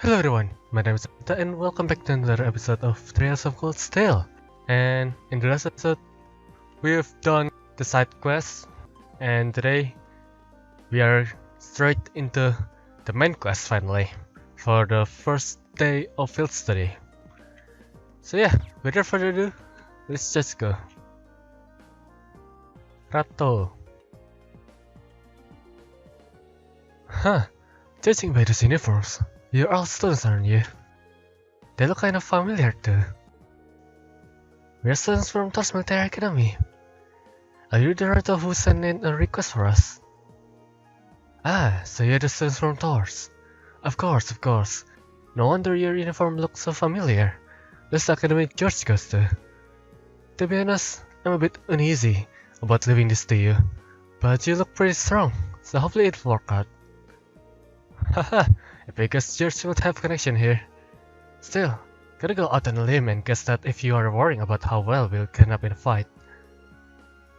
Hello everyone, my name is Anita and welcome back to another episode of Trials of Cold Steel. And in the last episode, we have done the side quests, and today we are straight into the main quest finally, for the first day of field study. So yeah, without further ado, let's just go. Rato. Huh, judging by those uniforms, you're all students, aren't you? They look kind of familiar too. We're students from Thor's Military Academy. Are you the Rato who sent in a request for us? Ah, so you're the students from Thor's. Of course. No wonder your uniform looks so familiar. That's the academy George goes to. To be honest, I'm a bit uneasy about leaving this to you. But you look pretty strong, so hopefully it'll work out. Haha, because George would have connection here. Still, gotta go out on a limb and guess that if you are worrying about how well we'll turn up in a fight.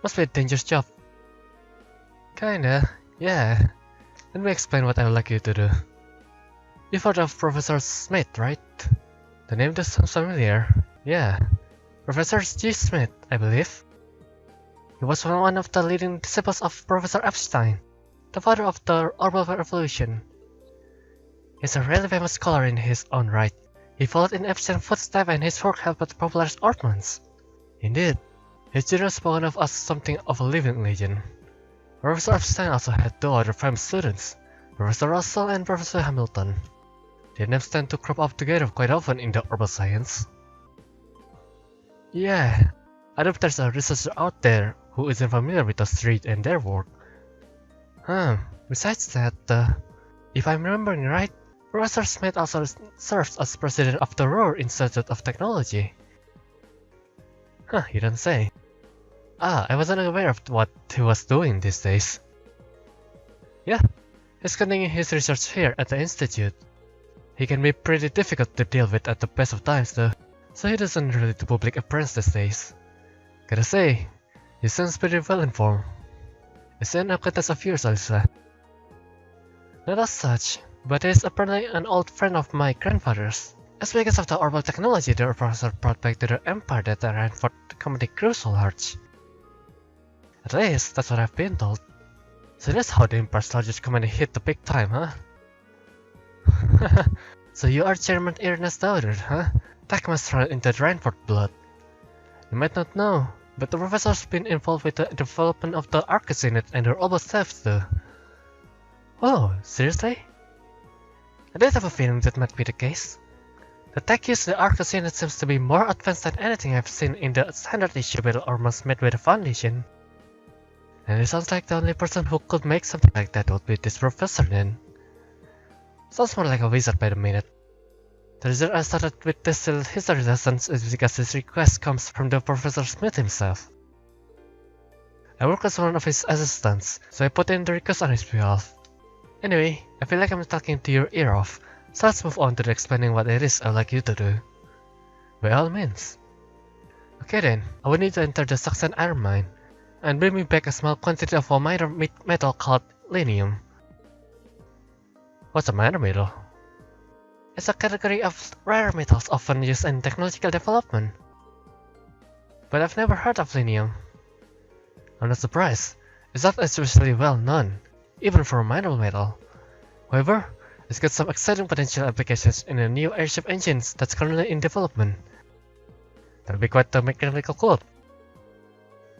Must be a dangerous job. Kinda, yeah. Let me explain what I would like you to do. You've heard of Professor Smith, right? The name does sound familiar. Yeah, Professor G. Smith, I believe. He was one of the leading disciples of Professor Epstein, the father of the Orbital Revolution. He's a really famous scholar in his own right. He followed in Epstein's footsteps and his work helped popularize Orphans. Indeed, his journal is spoken of as something of a living legend. Professor Epstein also had two other famous students, Professor Russell and Professor Hamilton. Their names tend to crop up together quite often in the herbal science. Yeah, I hope there's a researcher out there who isn't familiar with the street and their work. Besides that, if I'm remembering right, Professor Smith also serves as president of the Roer Institute of Technology. Huh, you don't say. I wasn't aware of what he was doing these days. Yeah, he's continuing his research here at the institute. He can be pretty difficult to deal with at the best of times though, so he doesn't really do public appearance these days. Gotta say, he sounds pretty well informed. Is an acquaintance of yours, Alisa? Not as such, but he is apparently an old friend of my grandfather's. It's because of the orbital technology the professor brought back to the Empire that ran for the Company Crucial Arch. At least, that's what I've been told. So that's how the Empire's largest company hit the big time, huh? So you are Chairman Irna's daughter, huh? That must run into the Reinford blood. You might not know, but the professor's been involved with the development of the Arcus unit and their orbital thefts too. Oh, seriously? I did have a feeling that might be the case. The tech used in the Arcus unit seems to be more advanced than anything I've seen in the standard issue battle armors made with the Foundation. And it sounds like the only person who could make something like that would be this professor then. Sounds more like a wizard by the minute. The reason I started with this history lessons is because his request comes from the Professor Smith himself. I work as one of his assistants, so I put in the request on his behalf. Anyway, I feel like I'm talking to your ear off, so let's move on to explaining what it is I'd like you to do. By all means. Okay then, I will need to enter the Sachsen Mine, and bring me back a small quantity of a minor metal called linium. What's a minor metal? It's a category of rare metals often used in technological development. But I've never heard of linium. I'm not surprised, it's not especially well known, even for a minor metal. However, it's got some exciting potential applications in a new airship engines that's currently in development. That'll be quite the mechanical cool.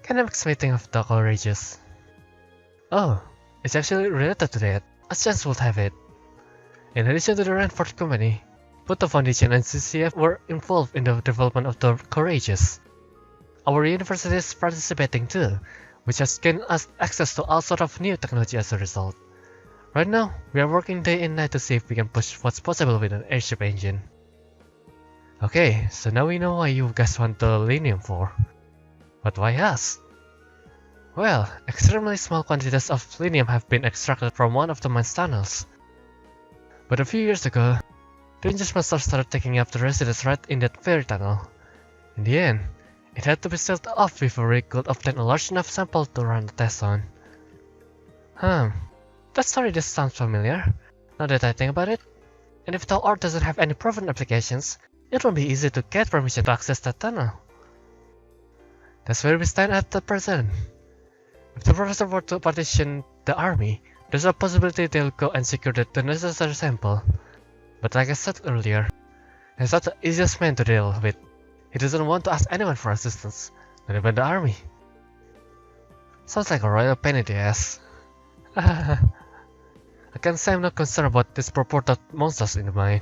Kinda makes me think of the Courageous. Oh, it's actually related to that, as chance would have it. In addition to the Reinford Company, both the Foundation and CCF were involved in the development of the Courageous. Our university is participating too, which has gained us access to all sorts of new technology as a result. Right now, we are working day and night to see if we can push what's possible with an airship engine. Okay, so now we know why you guys want the linium for. But why us? Well, extremely small quantities of linium have been extracted from one of the mine's tunnels. But a few years ago, the Rangers Master started taking up the residents right in that very tunnel. In the end, it had to be sealed off before we could obtain a large enough sample to run the test on. That story just sounds familiar, now that I think about it. And if the ore doesn't have any proven applications, it won't be easy to get permission to access that tunnel. That's where we stand at the present. If the professor were to partition the army, there's a possibility they'll go and secure the necessary sample. But like I said earlier, he's not the easiest man to deal with. He doesn't want to ask anyone for assistance, not even the army. Sounds like a royal pain in the ass. I can say I'm not concerned about these purported monsters in the mine.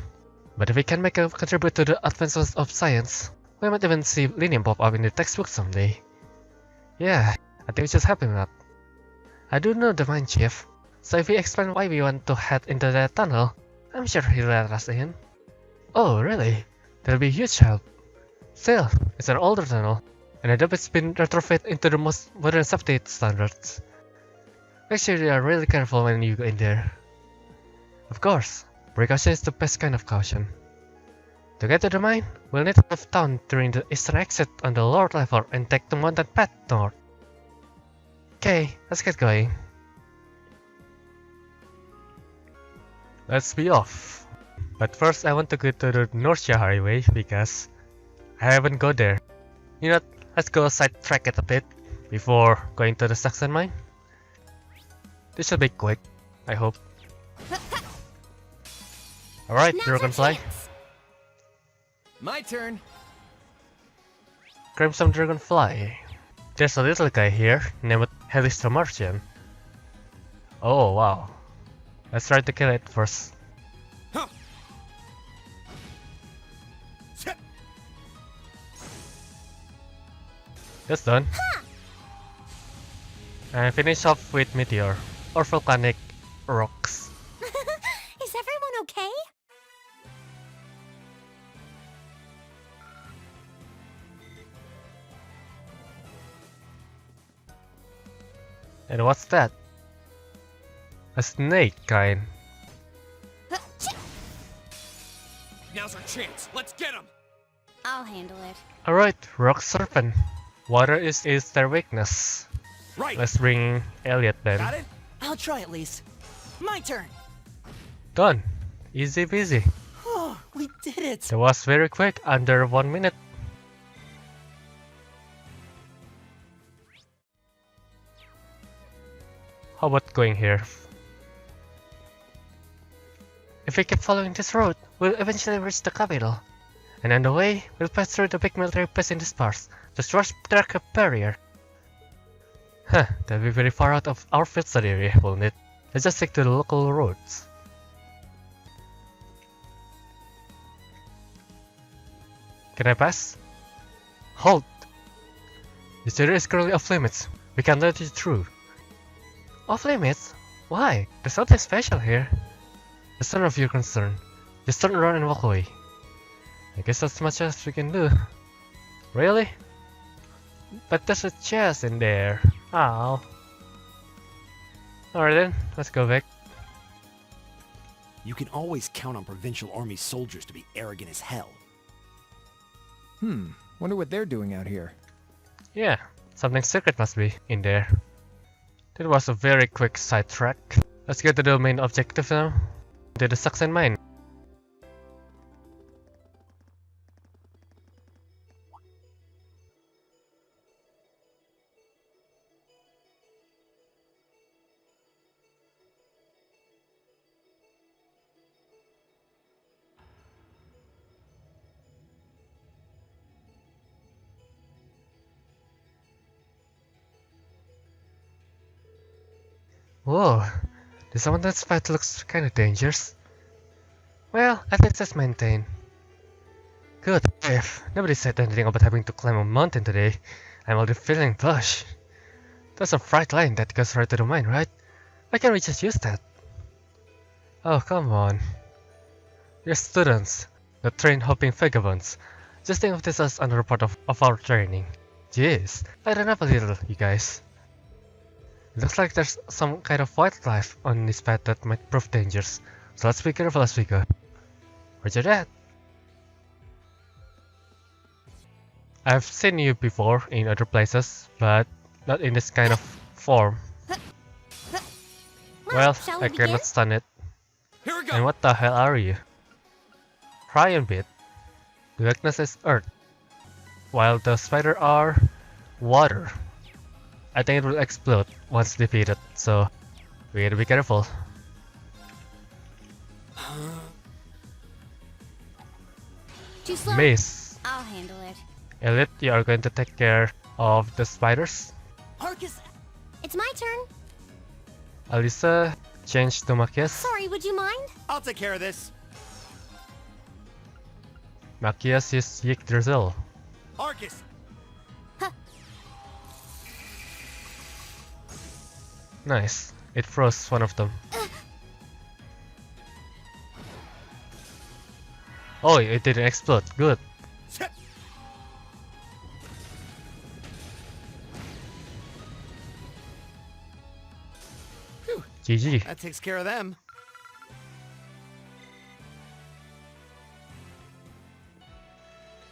But if we can make a contribute to the advancements of science, we might even see Linium pop up in the textbook someday. Yeah, I think we should help him out. I do know the mine chief, so if we explain why we want to head into that tunnel, I'm sure he'll let us in. Oh, really? That'll be a huge help. Still, it's an older tunnel, and I doubt it's been retrofitted into the most modern safety standards. Make sure you are really careful when you go in there. Of course, precaution is the best kind of caution. To get to the mine, we'll need to leave town during the eastern exit on the lower level and take the mountain path north. Okay, let's get going. Let's be off. But first I want to go to the North Highway because I haven't go there. You know, let's go sidetrack it a bit before going to the Sachsen Mine. This should be quick, I hope. Alright, Dragonfly. My turn. Crimson Dragonfly. There's a little guy here named Helis the Martian. Oh wow. Let's try to kill it first. Huh. That's done. And finish off with meteor or volcanic rocks. Is everyone okay? And what's that? A snake kind. Now's our chance. Let's get him. I'll handle it. Alright, rock serpent. Water is their weakness. Right. Let's bring Elliot then. Got it? I'll try at least. My turn. Done. Easy peasy. Oh, we did it. That was very quick, under 1 minute. How about going here? If we keep following this road, we'll eventually reach the capital. And on the way, we'll pass through the big military base in this part, just rush track a barrier. Huh, that'll be very far out of our field study area, won't it? Let's just stick to the local roads. Can I pass? Halt! This area is currently off limits. We can't let you through. Off limits? Why? There's nothing special here. It's none of your concern. Just turn around and walk away. I guess that's as much as we can do. Really? But there's a chest in there. Ow. Alright then, let's go back. You can always count on Provincial Army soldiers to be arrogant as hell. Wonder what they're doing out here. Yeah, something secret must be in there. That was a very quick sidetrack. Let's get to the main objective now. To the Sachsen Mine. Whoa, this mountain fight looks kinda dangerous. Well, at least it's maintained. Good grief, nobody said anything about having to climb a mountain today. I'm already feeling plush. That's a bright line that goes right to the mine, right? Why can't we just use that? Oh, come on. We're students, not train-hopping vagabonds. Just think of this as another part of our training. Jeez, lighten up a little, you guys. It looks like there's some kind of wildlife on this path that might prove dangerous, so let's be careful as we go. Roger that! I've seen you before in other places, but not in this kind of form. Well, I cannot stand it. Here we And go. what the hell are you? Iron Bit. The weakness is Earth, while the spider are water. I think it will explode once defeated, so we gotta be careful. Too slow. Mace. I'll handle it. Elite, you are going to take care of the spiders. Arcus, It's my turn. Alisa, change to Machias. Sorry, would you mind? I'll take care of this. Machias is Yggdrasil. Arcus, Nice. It froze one of them. Oh, it didn't explode. Good. GG. that takes care of them.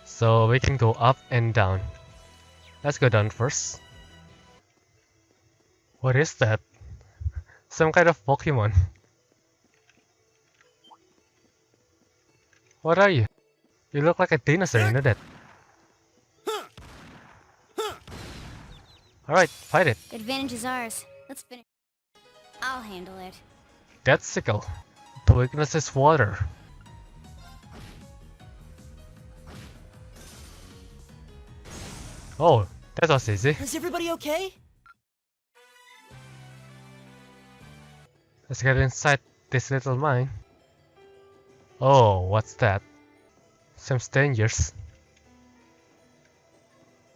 So we can go up and down. Let's go down first. What is that? Some kind of Pokemon. What are you? You look like a dinosaur, you know that? Alright, fight it. Advantage is ours. Let's finish. I'll handle it. Death Sickle. The weakness is water. Oh, that was easy. is everybody okay? Let's get inside this little mine. Oh, what's that? Seems dangerous.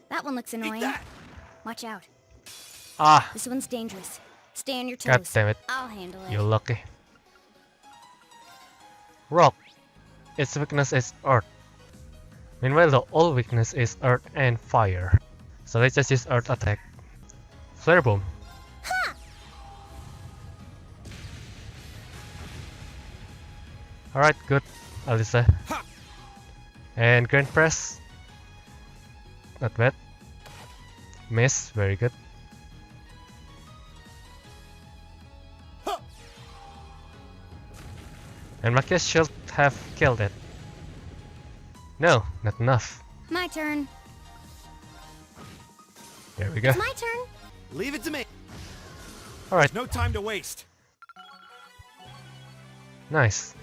That one looks annoying. that. Watch out. Ah, This one's dangerous. Stay on your god toes. damn it. I'll handle it. You're lucky. Rock. Its weakness is earth. Meanwhile, the all weakness is earth and fire. So let's just use earth attack. Flare Boom. Alright, good, Alisa. And Grand Press. Not bad. Miss, very good. And Machias should have killed it. No, not enough. My turn. There we go. It's my turn. Leave it to me. Alright, No time to waste. nice.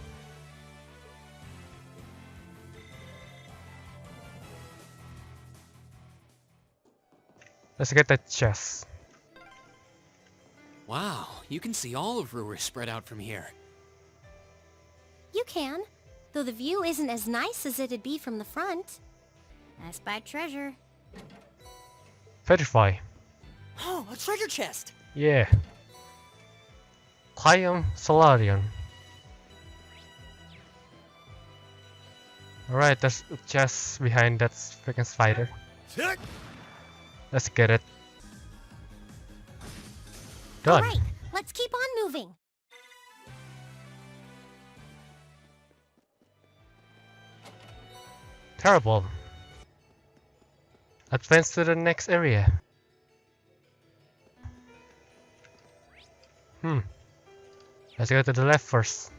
Let's get that chest. Wow, you can see all of Roer spread out from here. You can. Though the view isn't as nice as it'd be from the front. I spied treasure. Petrify. Oh, a treasure chest. Yeah. Clium Solarium. Alright, there's a chest behind that freaking spider. Let's get it. Done. Alright, let's keep on moving. Terrible. Advance to the next area. Let's go to the left first.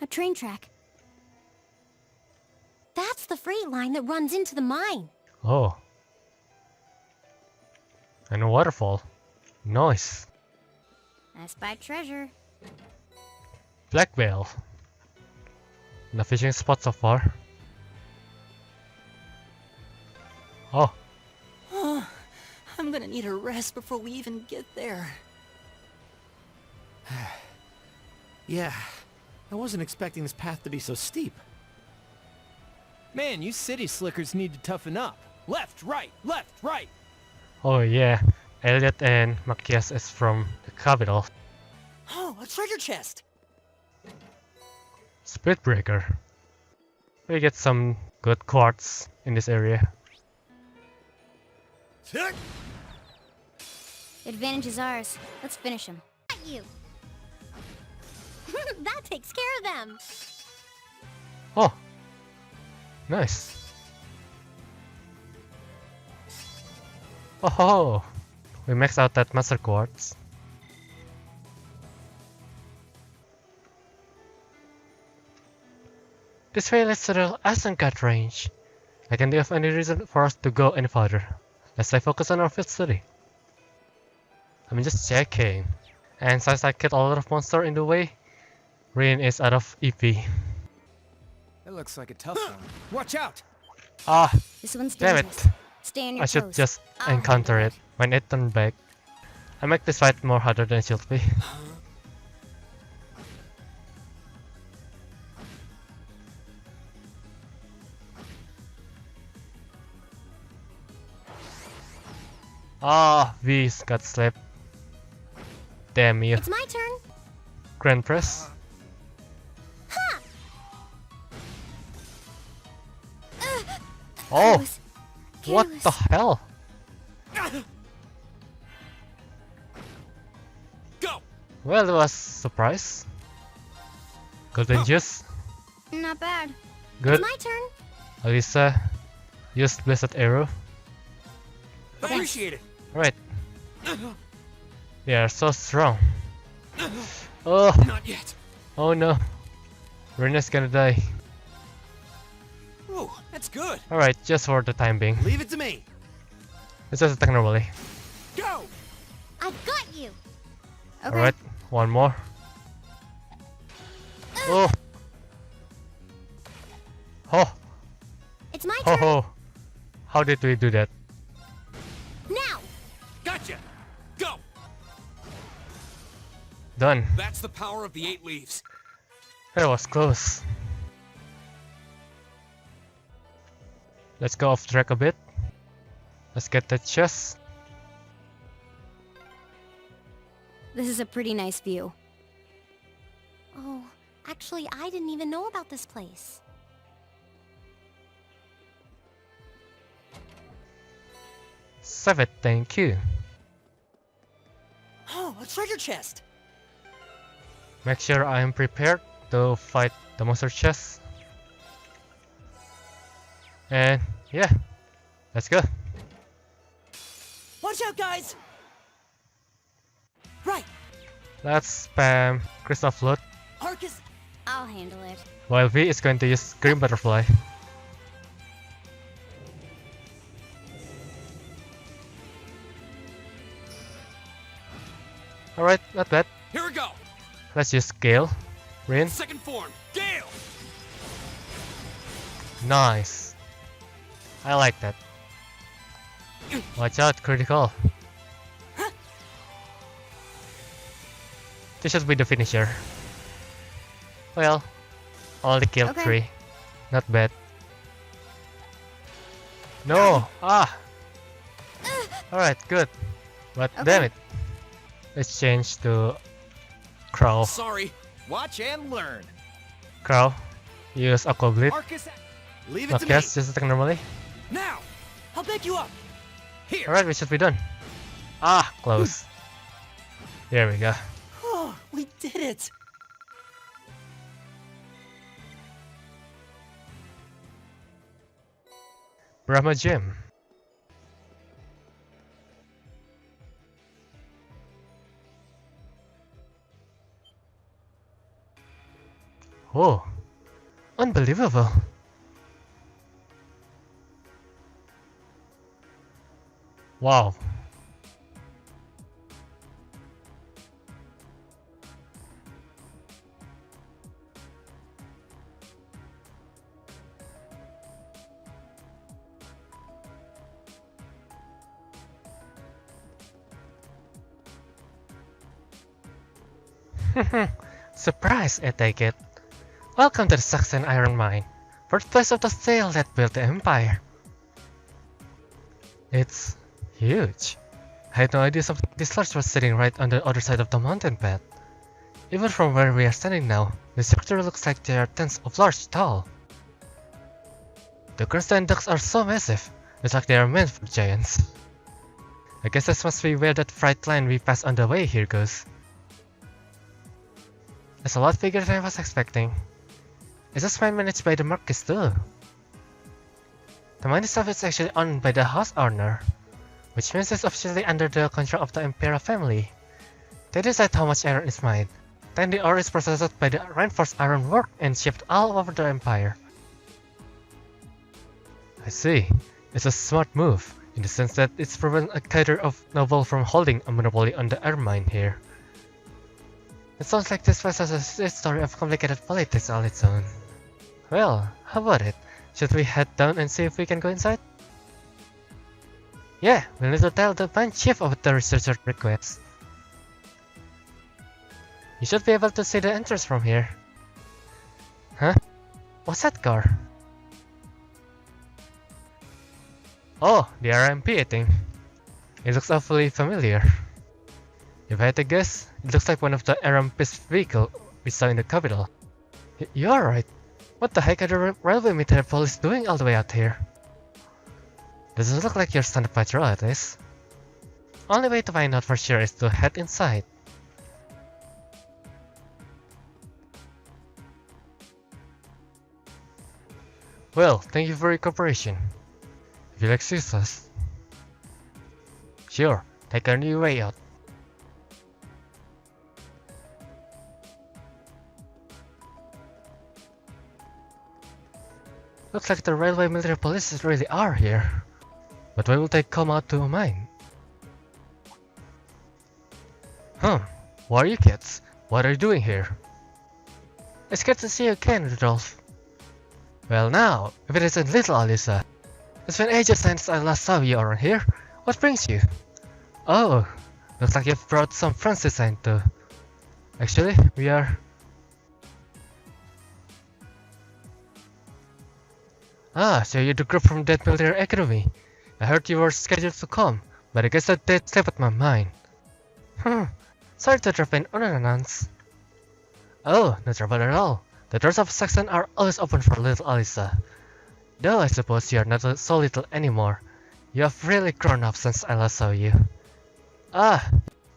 A train track. That's the freight line that runs into the mine. Oh. And a waterfall. Nice. I spied treasure. Black Whale. No fishing spot so far. Oh, Oh, I'm gonna need a rest before we even get there. Yeah, I wasn't expecting this path to be so steep. Man, you city slickers need to toughen up. Left, right, left, right. oh yeah. Elliot and Machias is from the capital. Oh, a treasure chest. Speedbreaker. We get some good quartz in this area. Advantage is ours. Let's finish him. At you. That takes care of them. Oh, nice. Oh ho! We maxed out that master quartz. This way leads to the Isengard range. I can't think of any reason for us to go any further. Let's stay focused on our field study. I'm just checking. And since I killed a lot of monsters in the way, Rin is out of EP. That looks like a tough one. Watch out! Ah, This one's damn dangerous. it. Stay on your I should toes. just I'll encounter handle it when it turned back. I make this fight more harder than it should be. Ah, V's got slapped. Damn you. It's my turn. Grand press. Ha! Oh, Careless. what the Careless. hell? Go! Well, it was surprise. Golden juice. Not bad. Good. It's my turn. Alisa used blessed arrow. Appreciate it. Right. They are so strong. Oh, Not yet. oh no. Rena's gonna die. Ooh, that's good. Alright, just for the time being. Leave it to me. Let's just attack normally. Go! I've got you. Okay. Alright, one more. Oh. Oh, It's my ho turn. ho. How did we do that? Now. Gotcha! Go! Done. That's the power of the 8 leaves. That was close. Let's go off track a bit. Let's get that chest. This is a pretty nice view. Oh, actually, I didn't even know about this place. Save it, thank you. Oh, a treasure chest! Make sure I am prepared to fight the monster chest. And yeah, let's go. Watch out, guys! Right, Let's spam Crystal Flood Arcus. I'll handle it. while V is going to use Green Butterfly. Alright, not bad. Here we go! Let's use Gale. Rin. Second form, Gale! Nice. I like that. Watch out, critical. This should be the finisher. Well, only killed Okay. 3. Not bad. No! Ah! Alright, good. But Okay. damn it. Let's change to Crow. Sorry. Watch and learn. Crow. Use Aqua Bleed. Arcus, Leave it to Okay, me. just attack normally. now! I'll back you up. Here! Alright, we should be done. Ah, close. There we go. Oh, we did it! Brahma Gem. Oh, unbelievable. Wow. Surprise, I take it. Welcome to the Sachsen Iron Mine, birthplace of the sail that built the empire. It's huge. I had no idea something this large was sitting right on the other side of the mountain path. Even from where we are standing now, the structure looks like they are tens of large tall. The grandstand ducts are so massive, it's like they are meant for giants. I guess this must be where that freight line we passed on the way here goes. It's a lot bigger than I was expecting. Is this mine managed by the Marquis too? The mine itself is actually owned by the house owner, which means it's officially under the control of the Imperial family. They decide how much iron is mined. Then the ore is processed by the reinforced iron work and shipped all over the empire. I see. It's a smart move, in the sense that it's prevent a cadre of noble from holding a monopoly on the air mine here. It sounds like this place has a history of complicated politics all its own. Well, how about it? Should we head down and see if we can go inside? Yeah, we'll need to tell the mine chief about the researcher request. You should be able to see the entrance from here. Huh? What's that car? Oh, the RMP, I think. It looks awfully familiar. If I had to guess, it looks like one of the RMP's vehicles we saw in the capital. You're right. What the heck are the railway military police doing all the way out here? Doesn't look like your standard patrol at least. Only way to find out for sure is to head inside. Well, thank you for your cooperation. If you'll excuse us. Sure, take a new way out. Looks like the railway military police really are here. But why would they come out to a mine? Who are you kids? What are you doing here? It's good to see you again, Rudolph. Well now, if it isn't little Alyssa. It's been ages since I last saw you around here. What brings you? Oh, looks like you've brought some friends this time too. Actually, we are... Ah, so you're the group from that military academy. I heard you were scheduled to come, but I guess that date slipped at my mind. Sorry to drop in unannounced. Oh, no trouble at all. The doors of Saxon are always open for little Alyssa. Though I suppose you are not so little anymore. You have really grown up since I last saw you. Ah,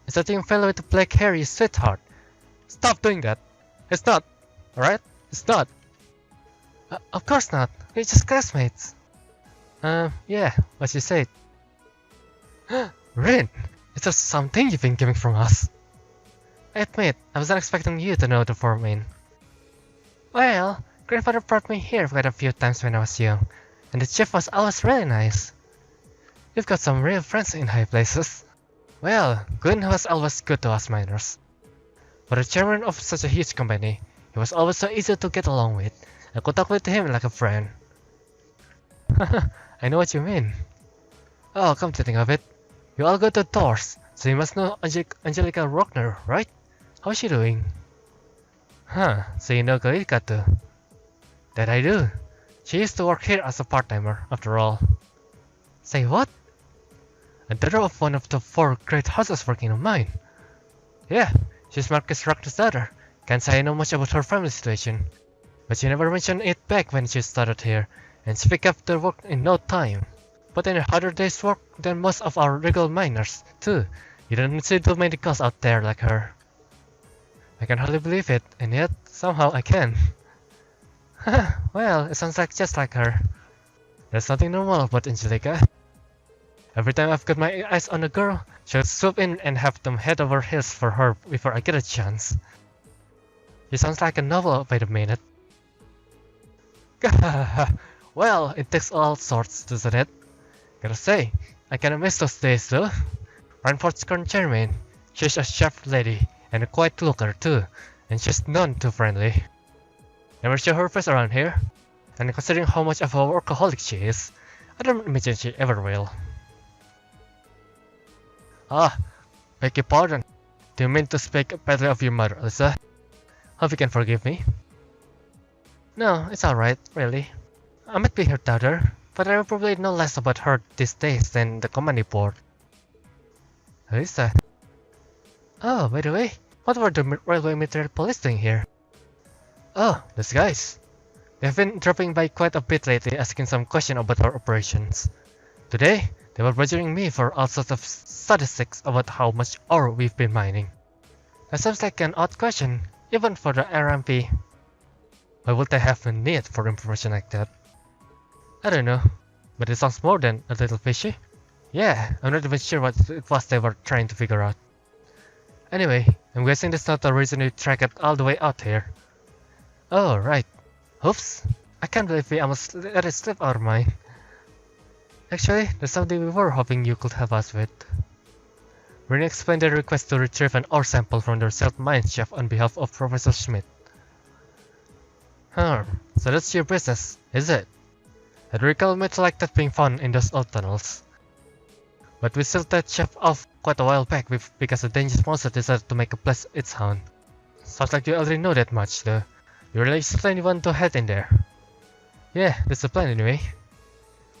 it's that young fellow with the black hair, you sweetheart. Stop doing that. It's not. Alright? It's not. Of course not. We're just classmates. Yeah, what you said. Rin, it's just something you've been giving from us. I admit, I wasn't expecting you to know the form. Well, grandfather brought me here quite a few times when I was young, and the chief was always really nice. You've got some real friends in high places. Well, Gun was always good to us miners. For the chairman of such a huge company, he was always so easy to get along with. I could talk with him like a friend. I know what you mean. Oh, come to think of it, you all go to Thor's, so you must know Angelica Rockner, right? How's she doing? Huh, so you know Galilka too? That I do. She used to work here as a part-timer, after all. Say what? A daughter of one of the 4 great houses working on mine. Yeah, she's Marcus Rockner's daughter. Can't say I know much about her family situation. But she never mentioned it back when she started here, and she picked up the work in no time. But in a harder day's work than most of our regular miners, too. You don't see too many girls out there like her. I can hardly believe it, and yet, somehow I can. Well, it sounds like just like her. There's nothing normal about Angelica. Every time I've got my eyes on a girl, she'll swoop in and have them head over heels for her before I get a chance. She sounds like a novel by the minute. Well, it takes all sorts, doesn't it? Gotta say, I kinda miss those days though. Ranford's current chairman, she's a sharp lady, and a quiet looker too, and she's none too friendly. Never show her face around here, and considering how much of a workaholic she is, I don't imagine she ever will. Ah, beg your pardon. Do you mean to speak badly of your mother, Alyssa? Hope you can forgive me. No, it's alright, really. I might be her daughter, but I will probably know less about her these days than the company board. Alyssa. Oh, by the way, what were the railway military police doing here? Oh, those guys. They've been dropping by quite a bit lately asking some question about our operations. Today, they were badgering me for all sorts of statistics about how much ore we've been mining. That sounds like an odd question, even for the RMP. Why would they have a need for information like that? I don't know, but it sounds more than a little fishy. Yeah, I'm not even sure what it was they were trying to figure out. Anyway, I'm guessing that's not the reason we tracked it all the way out here. Oh, right. Oops. I can't believe we almost let it slip our mind. Actually, there's something we were hoping you could help us with. Rennie explained their request to retrieve an ore sample from their Sachsen Mine chef on behalf of Professor Schmidt. So that's your business, is it? I recall metal like that being found in those old tunnels. But we sealed that chef off quite a while back because a dangerous monster decided to make a blast its own. Sounds like you already know that much, though. You really certainly want to head in there. Yeah, that's the plan anyway.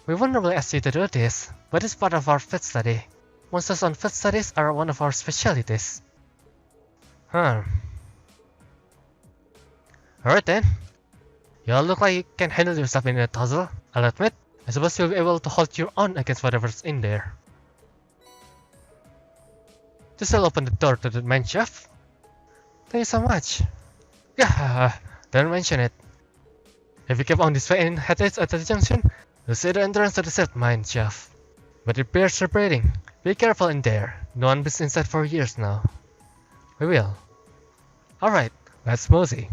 We won't normally ask you to do this, but it's part of our field study. Monsters on field studies are one of our specialties. Alright then. You all look like you can handle yourself in a tussle, I'll admit. I suppose you'll be able to hold your own against whatever's in there. Just I'll open the door to the main shaft. Thank you so much. Yeah, don't mention it. If you keep on this way and head east at the junction, you'll see the entrance to the Sachsen Mine shaft. But it bears separating. Be careful in there. No one been inside for years now. We will. Alright, let's mosey.